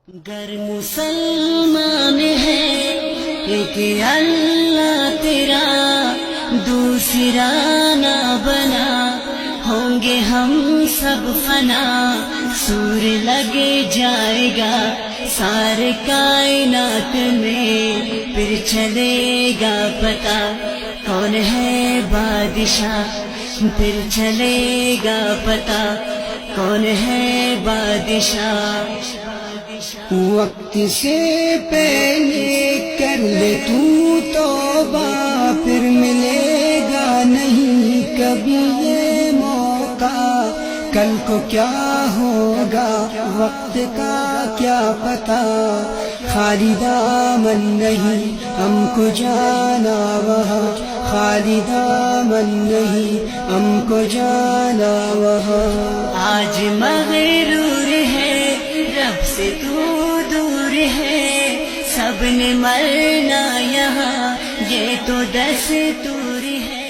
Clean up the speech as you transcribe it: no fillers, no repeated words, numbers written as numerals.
گر مسلمان ہے ایک اللہ تیرا دوسرا نہ بنا، ہوں گے ہم سب فنا، سور لگ جائے گا سارے کائنات میں، پھر چلے گا پتا کون ہے بادشاہ، پھر چلے گا پتا کون ہے بادشاہ۔ وقت سے پہلے کر لے تو توبہ، پھر ملے گا نہیں کبھی یہ موقع، کل کو کیا ہوگا وقت کا کیا پتہ، خالی دامن نہیں ہم کو جانا وہاں، خالی دامن نہیں ہم کو جانا وہاں۔ آج مغرور ہے رب سے تو دور ہے، سب نے مرنا یہاں یہ تو دستور ہے۔